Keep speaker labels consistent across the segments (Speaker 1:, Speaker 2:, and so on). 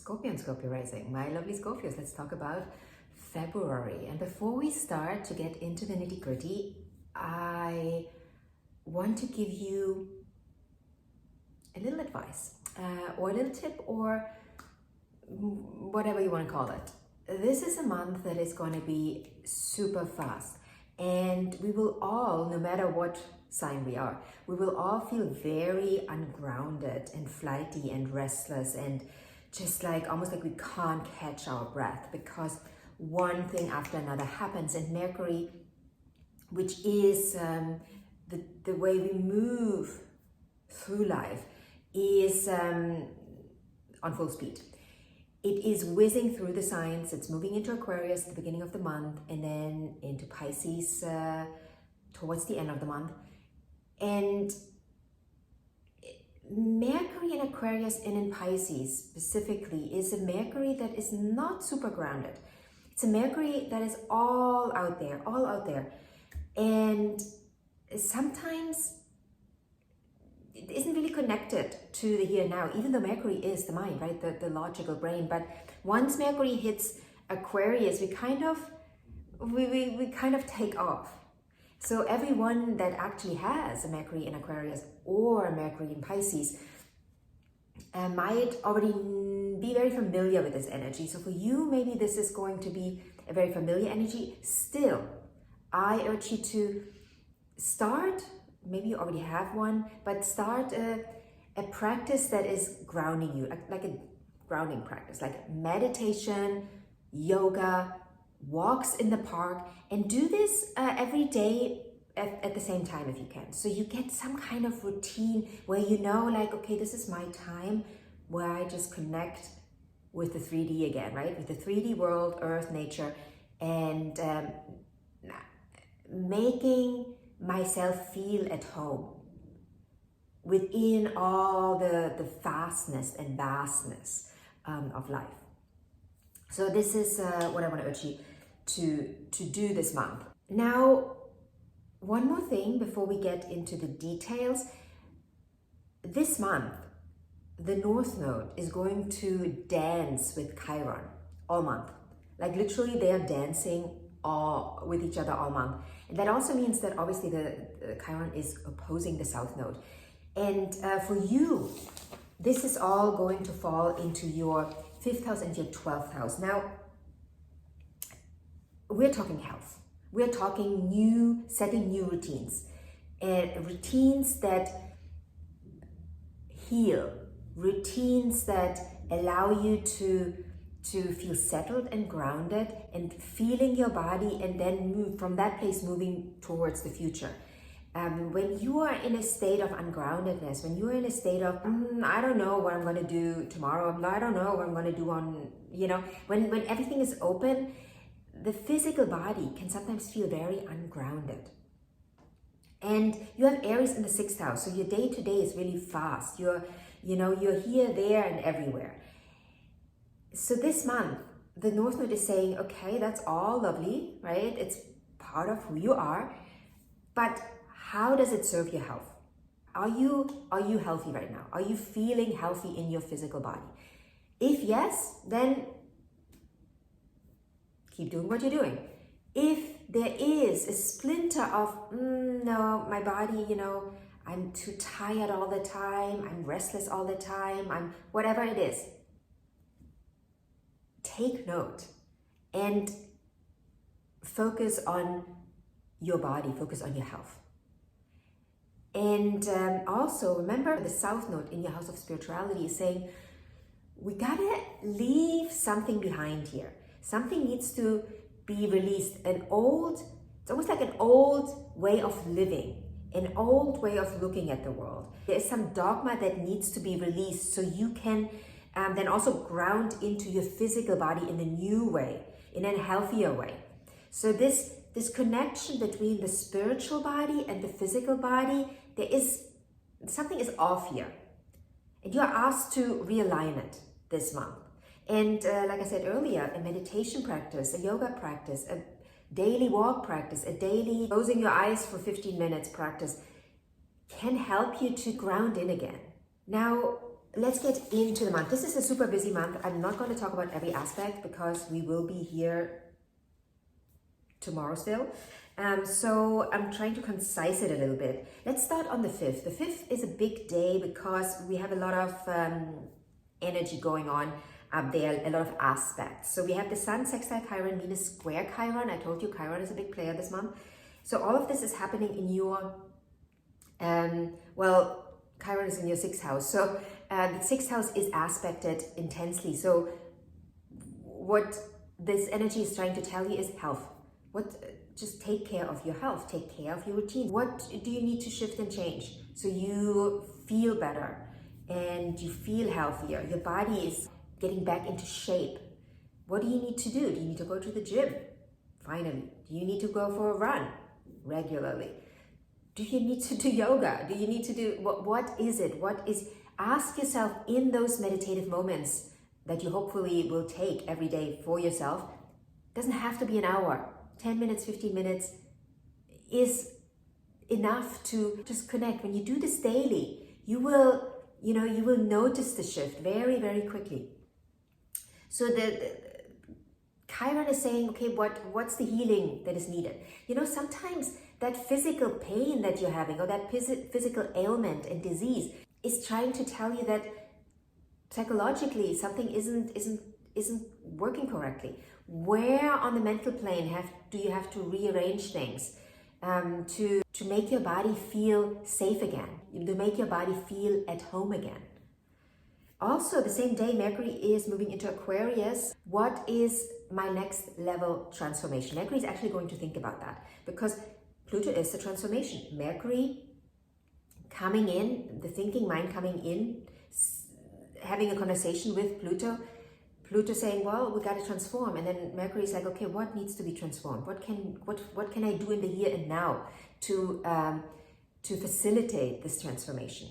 Speaker 1: Scorpio and Scorpio rising, my lovely Scorpios. Let's talk about February. And before we start to get into the nitty-gritty, I want to give you a little advice or a little tip or whatever you want to call it. This is a month that is going to be super fast, and we will all, no matter what sign we will all feel very ungrounded and flighty and restless and just like almost like we can't catch our breath because one thing after another happens. And Mercury, which is the way we move through life, is on full speed. It is whizzing through the signs. It's moving into Aquarius at the beginning of the month and then into Pisces towards the end of the month. And Mercury in Aquarius and in Pisces specifically is a Mercury that is not super grounded. It's a Mercury that is all out there. And sometimes it isn't really connected to the here and now, even though Mercury is the mind, right? The logical brain. But once Mercury hits Aquarius, we kind of take off. So everyone that actually has a Mercury in Aquarius or a Mercury in Pisces might already be very familiar with this energy. So for you, maybe this is going to be a very familiar energy. Still, I urge you to start, maybe you already have one, but start a practice that is grounding you, like a grounding practice, like meditation, yoga, walks in the park, and do this every day at the same time if you can. So you get some kind of routine where you know, like, okay, this is my time where I just connect with the 3D again, right? With the 3D world, earth, nature, and making myself feel at home within all the fastness and vastness of life. So this is what I want to urge you to do this month. Now, one more thing before we get into the details. This month, the North Node is going to dance with Chiron all month. Like literally they are dancing with each other all month. And that also means that obviously the Chiron is opposing the South Node. And for you, this is all going to fall into your 5th house and your 12th house. Now, we're talking health. We're talking setting new routines. Routines that heal. Routines that allow you to feel settled and grounded and feeling your body, and then move from that place, moving towards the future. When you are in a state of ungroundedness, when you are in a state of, I don't know what I'm going to do tomorrow, I don't know what I'm going to do when everything is open, the physical body can sometimes feel very ungrounded. And you have Aries in the 6th house, so your day-to-day is really fast. You're here, there, and everywhere. So this month, the North Node is saying, okay, that's all lovely, right? It's part of who you are, but how does it serve your health? Are you healthy right now? Are you feeling healthy in your physical body? If yes, then keep doing what you're doing. If there is a splinter of, no, my body, I'm too tired all the time, I'm restless all the time, I'm whatever it is, take note and focus on your body, focus on your health. And also remember the South Node in your house of spirituality is saying, we gotta leave something behind here. Something needs to be released. It's almost like an old way of living, an old way of looking at the world. There's some dogma that needs to be released so you can then also ground into your physical body in a new way, in a healthier way. So this connection between the spiritual body and the physical body, something is off here. And you're asked to realign it this month. And like I said earlier, a meditation practice, a yoga practice, a daily walk practice, a daily closing your eyes for 15 minutes practice can help you to ground in again. Now, let's get into the month. This is a super busy month. I'm not going to talk about every aspect because we will be here tomorrow still. So I'm trying to concise it a little bit. Let's start on the 5th. The 5th is a big day because we have a lot of energy going on up there, a lot of aspects. So we have the Sun sextile Chiron, Venus square Chiron. I told you Chiron is a big player this month. So all of this is happening in your, well, Chiron is in your 6th house. So the 6th house is aspected intensely. So what this energy is trying to tell you is health. Just take care of your health, take care of your routine. What do you need to shift and change so you feel better and you feel healthier? Your body is getting back into shape. What do you need to do? Do you need to go to the gym? Finally. Do you need to go for a run regularly? Do you need to do yoga? Do you need to do, what is it? Ask yourself in those meditative moments that you hopefully will take every day for yourself. Doesn't have to be an hour. 10 minutes, 15 minutes is enough to just connect. When you do this daily, you will notice the shift very, very quickly. So the Chiron is saying, okay, what's the healing that is needed? Sometimes that physical pain that you're having or that physical ailment and disease is trying to tell you that psychologically something isn't working correctly. Where on the mental plane do you have to rearrange things to make your body feel safe again, to make your body feel at home again? Also, the same day, Mercury is moving into Aquarius. What is my next level transformation? Mercury is actually going to think about that because Pluto is the transformation. Mercury coming in, the thinking mind coming in, having a conversation with Pluto. Pluto saying, well, we got to transform. And then Mercury is like, okay, what needs to be transformed? What can I do in the here and now to facilitate this transformation?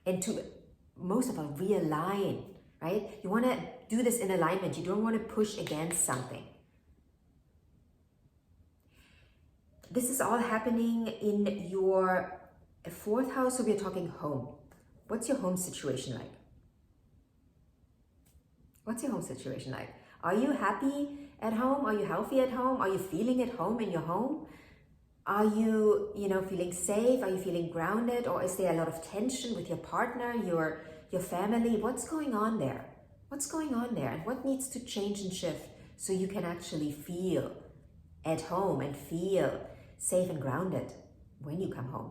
Speaker 1: And to, most of all, realign, right? You want to do this in alignment. You don't want to push against something. This is all happening in your 4th house, so we're talking home. What's your home situation like? What's your home situation like? Are you happy at home? Are you healthy at home? Are you feeling at home in your home? Are you, feeling safe? Are you feeling grounded? Or is there a lot of tension with your partner, your family? What's going on there? What's going on there? And what needs to change and shift so you can actually feel at home and feel safe and grounded when you come home?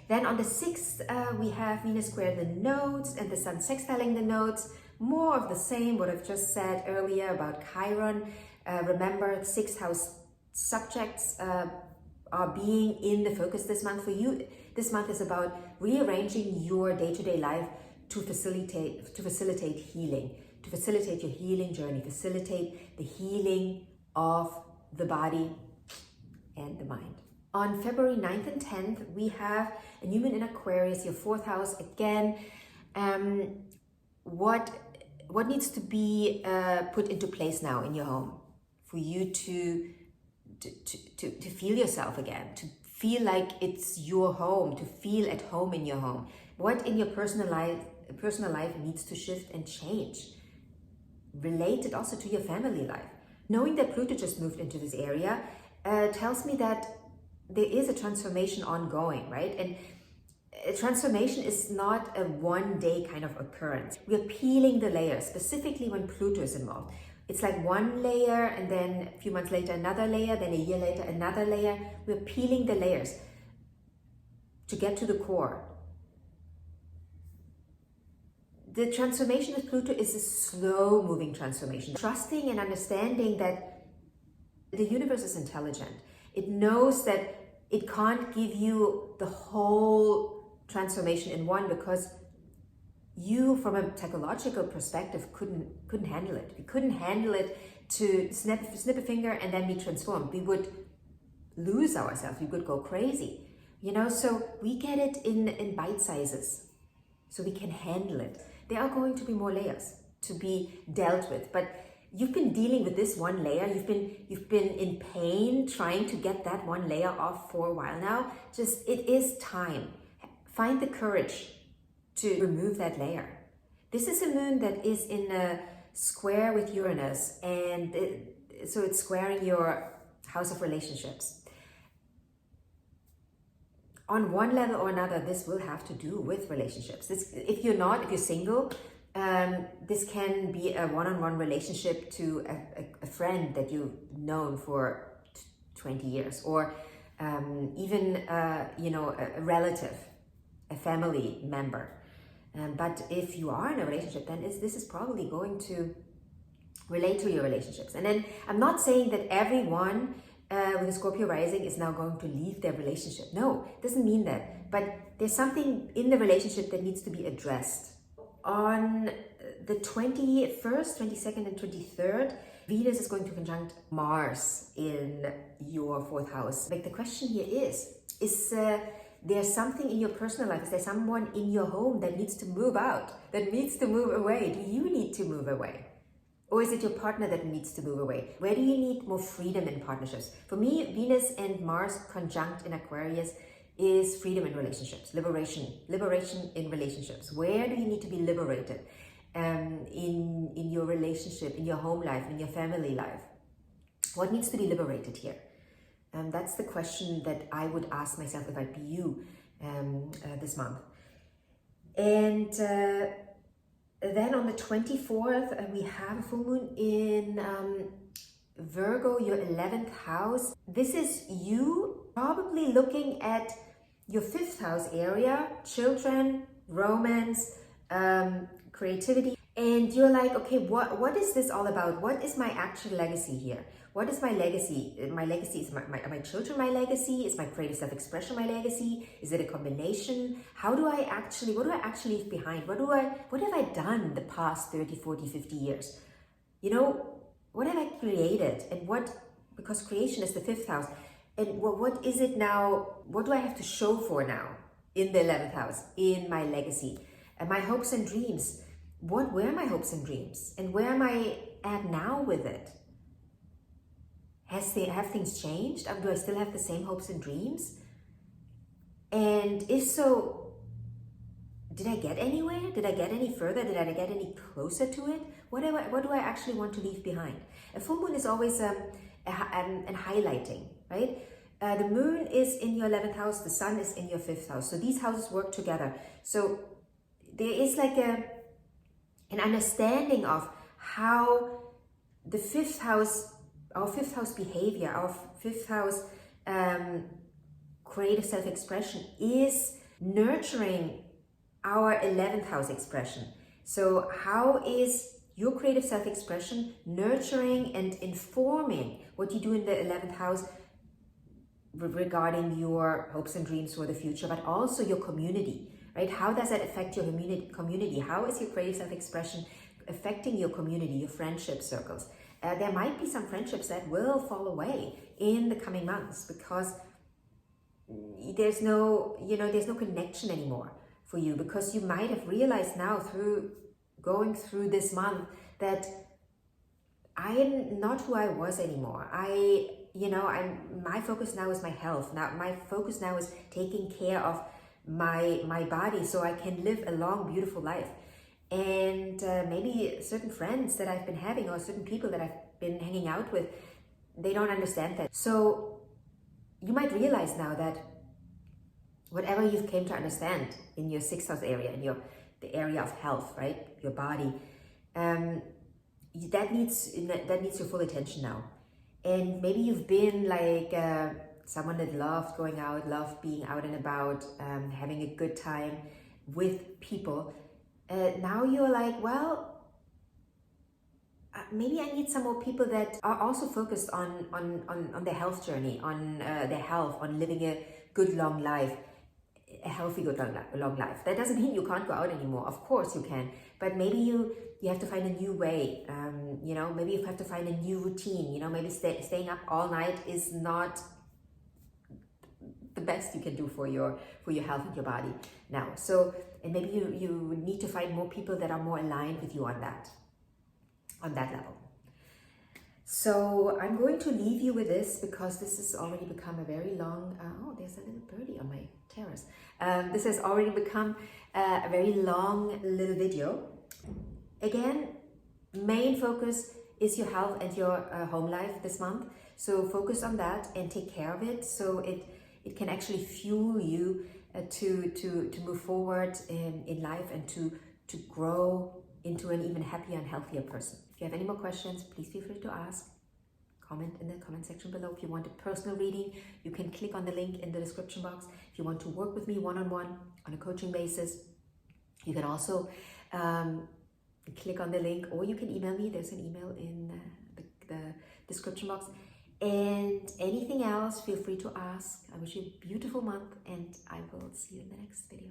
Speaker 1: Then on the 6th, we have Venus square the nodes and the Sun sextiling the nodes. More of the same, what I've just said earlier about Chiron. Remember, 6th house subjects are being in the focus this month for you. This month is about rearranging your day-to-day life to facilitate healing, to facilitate your healing journey, facilitate the healing of the body and the mind. On February 9th and 10th, we have a new moon in Aquarius, your 4th house. Again, what needs to be put into place now in your home for you to feel yourself again, to feel like it's your home, to feel at home in your home? What in your personal life needs to shift and change? Related also to your family life. Knowing that Pluto just moved into this area tells me that there is a transformation ongoing, right? And a transformation is not a one-day kind of occurrence. We're peeling the layers, specifically when Pluto is involved. It's like one layer and then a few months later another layer, then a year later another layer. We're peeling the layers to get to the core. The transformation with Pluto is a slow-moving transformation. Trusting and understanding that the universe is intelligent. It knows that it can't give you the whole transformation in one because you, from a psychological perspective, couldn't handle it. We couldn't handle it to snap a finger and then be transformed. We would lose ourselves. We would go crazy. So we get it in bite sizes so we can handle it. There are going to be more layers to be dealt with, but you've been dealing with this one layer. You've been in pain trying to get that one layer off for a while now. It is time. find the courage to remove that layer. This is a moon that is in a square with Uranus, and so it's squaring your house of relationships. On one level or another, this will have to do with relationships. If you're single, this can be a one-on-one relationship to a friend that you've known for 20 years, or even a relative, a family member. But if you are in a relationship, then this is probably going to relate to your relationships. And then I'm not saying that everyone with a Scorpio rising is now going to leave their relationship. No, it doesn't mean that. But there's something in the relationship that needs to be addressed. On the 21st, 22nd, and 23rd, Venus is going to conjunct Mars in your 4th house. Like, the question here is there something in your personal life? Is there someone in your home that needs to move out, that needs to move away? Do you need to move away? Or is it your partner that needs to move away? Where do you need more freedom in partnerships? For me, Venus and Mars conjunct in Aquarius is freedom in relationships, liberation in relationships. Where do you need to be liberated in your relationship, in your home life, in your family life? What needs to be liberated here? That's the question that I would ask myself if I'd be you this month. And then on the 24th, we have a full moon in Virgo, your 11th house. This is you probably looking at your 5th house area, children, romance, creativity. And you're like, okay, what is this all about? What is my actual legacy here? What is my legacy? My legacy is my children, my legacy? Is my creative self-expression my legacy? Is it a combination? What do I actually leave behind? What have I done the past 30, 40, 50 years? What have I created? And because creation is the 5th house. And what is it now? What do I have to show for now in the 11th house, in my legacy? And my hopes and dreams. What were my hopes and dreams? And where am I at now with it? Have things changed? Do I still have the same hopes and dreams? And if so, did I get anywhere? Did I get any further? Did I get any closer to it? What do I actually want to leave behind? A full moon is always a highlighting, right? The moon is in your 11th house, the sun is in your 5th house. So these houses work together. So there is like an understanding of how the 5th house, our 5th house behavior, our 5th house creative self-expression is nurturing our 11th house expression. So how is your creative self-expression nurturing and informing what you do in the 11th house regarding your hopes and dreams for the future, but also your community, right? How does that affect your community? How is your creative self-expression affecting your community, your friendship circles? There might be some friendships that will fall away in the coming months because there's no connection anymore for you, because you might have realized now through going through this month that I am not who I was anymore. My focus now is my health. Now my focus now is taking care of my body so I can live a long, beautiful life. And maybe certain friends that I've been having, or certain people that I've been hanging out with, they don't understand that. So you might realize now that whatever you've came to understand in your 6th house area, in the area of health, right, your body, that needs your full attention now. And maybe you've been like someone that loved going out, loved being out and about, having a good time with people. Now you're like, well, maybe I need some more people that are also focused on their health journey, on their health, on living a good long life, a healthy good long life. That doesn't mean you can't go out anymore. Of course you can, but maybe you have to find a new way. Maybe you have to find a new routine. Maybe staying up all night is not the best you can do for your health and your body now. So, and maybe you need to find more people that are more aligned with you on that level. So I'm going to leave you with this because this has already become a very long, oh, there's a little birdie on my terrace. This has already become a very long little video. Again, main focus is your health and your home life this month. So focus on that and take care of it so it can actually fuel you to move forward in life and to grow into an even happier and healthier person. If you have any more questions, please feel free to ask. Comment in the comment section below. If you want a personal reading, you can click on the link in the description box. If you want to work with me one-on-one on a coaching basis, you can also click on the link, or you can email me. There's an email in the description box. And anything else, feel free to ask. I wish you a beautiful month, and I will see you in the next video.